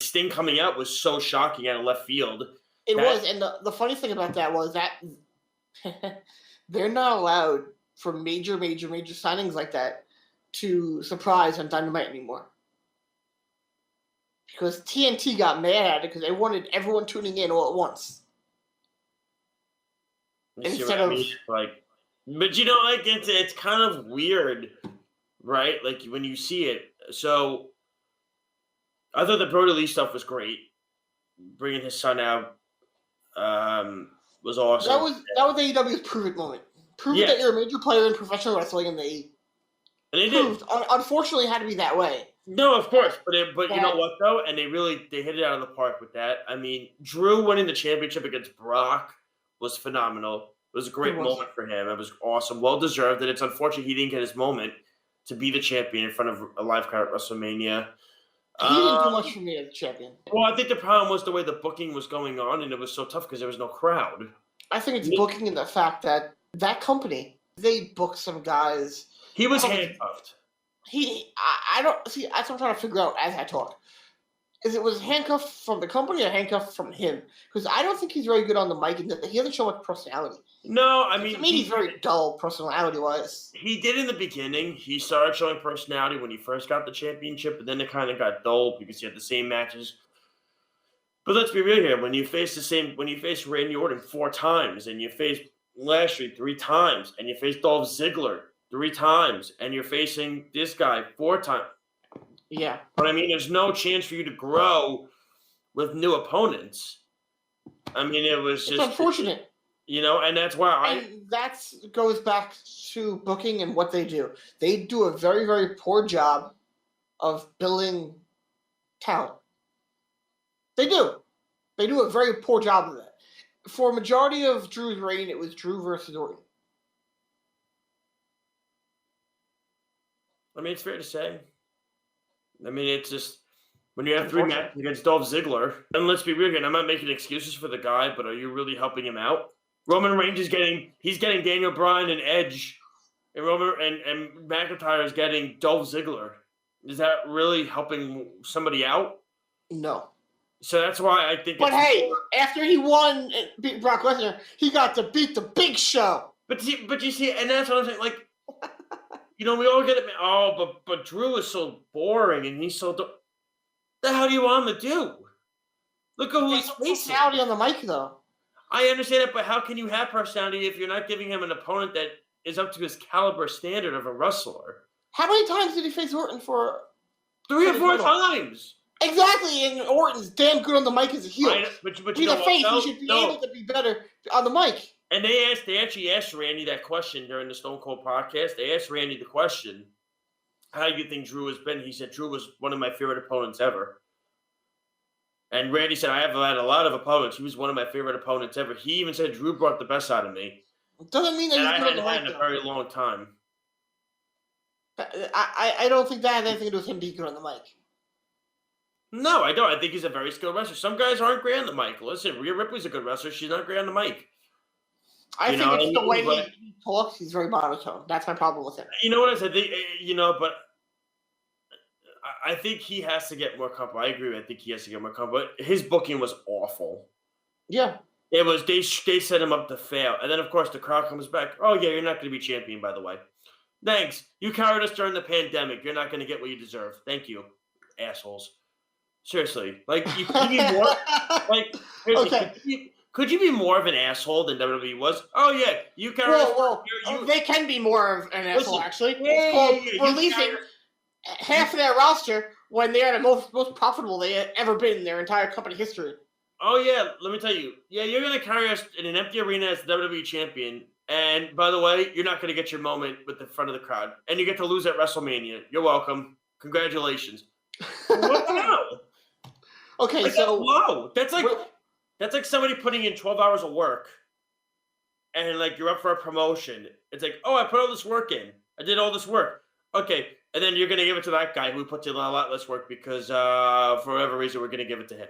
Sting coming out was so shocking out of left field. It was, and the funny thing about that was that they're not allowed for major signings like that to surprise on Dynamite anymore. Because TNT got mad at it because they wanted everyone tuning in all at once. Instead of like, but like it's kind of weird, right? Like when you see it. So I thought the Brody Lee stuff was great. Bringing his son out was awesome. That was AEW's prove it moment. Prove it that you're a major player in professional wrestling, and they proved. Unfortunately, it had to be that way. No, of course, but you know what though, and they hit it out of the park with that. I mean, Drew winning the championship against Brock was phenomenal. It was a great moment for him. It was awesome, well deserved. And it's unfortunate he didn't get his moment to be the champion in front of a live crowd at WrestleMania. He didn't do much for me as a champion. Well, I think the problem was the way the booking was going on, and it was so tough because there was no crowd. I think it's booking in the fact that company, they booked some guys. He was handcuffed. I don't see. That's what I'm trying to figure out as I talk. Was handcuffed from the company or handcuffed from him? Because I don't think he's very good on the mic, and he doesn't show much personality. No, I mean, to me, he's very dull personality-wise. He did in the beginning. He started showing personality when he first got the championship, but then it kind of got dull because he had the same matches. But let's be real here: when you face Randy Orton 4 times, and you face Lashley 3 times, and you face Dolph Ziggler 3 times, and you're facing this guy 4 times. Yeah. But I mean, there's no chance for you to grow with new opponents. I mean, it's unfortunate. And that's why And that goes back to booking and what they do. They do a very, very poor job of building talent. They do. They do a very poor job of that. For a majority of Drew's reign, it was Drew versus Orton. I mean, it's fair to say. I mean, it's just when you have 3 matches against Dolph Ziggler, and let's be real here, I'm not making excuses for the guy, but are you really helping him out? Roman Reigns is getting Daniel Bryan and Edge, and and McIntyre is getting Dolph Ziggler. Is that really helping somebody out? No. So that's why I think. But hey, after he won and beat Brock Lesnar, he got to beat the Big Show. But you see, and that's what I'm saying. Like, we all get it. Oh, but Drew is so boring, and he's so. The hell do you want him to do? Look at who he's facing. Personality on the mic, though. I understand it, but how can you have personality if you're not giving him an opponent that is up to his caliber standard of a wrestler? How many times did he face Orton for? 3 or 4 times. Exactly, and Orton's damn good on the mic as a heel. But he's a face. He should be able to be better on the mic. And they actually asked Randy that question during the Stone Cold podcast. They asked Randy the question, how do you think Drew has been? He said, Drew was one of my favorite opponents ever. And Randy said, I have had a lot of opponents. He was one of my favorite opponents ever. He even said, Drew brought the best out of me. Doesn't mean that he's good on the mic, in a very long time. I don't think that has anything to do with him being good on the mic. No, I don't. I think he's a very skilled wrestler. Some guys aren't great on the mic. Listen, Rhea Ripley's a good wrestler. She's not great on the mic. I think it's the way he talks. He's very monotone. That's my problem with him. You know what I said? But I think he has to get more comfortable. I agree. I think he has to get more comfortable. His booking was awful. Yeah. It was. They set him up to fail. And then, of course, the crowd comes back. Oh, yeah, you're not going to be champion, by the way. Thanks. You carried us during the pandemic. You're not going to get what you deserve. Thank you, assholes. Seriously. Like, you could be more... like, okay. Could you be more of an asshole than WWE was? Oh, yeah. You carry us... They can be more of an asshole, actually. It's called releasing half of their roster when they are the most profitable they have ever been in their entire company history. Oh, yeah. Let me tell you. Yeah, you're going to carry us in an empty arena as the WWE champion. And, by the way, you're not going to get your moment with the front of the crowd. And you get to lose at WrestleMania. You're welcome. Congratulations. What the hell? Okay, like, so... Whoa. That's like somebody putting in 12 hours of work. And, like, you're up for a promotion. It's like, oh, I put all this work in. I did all this work. Okay. And then you're going to give it to that guy who puts in a lot less work because for whatever reason, we're going to give it to him.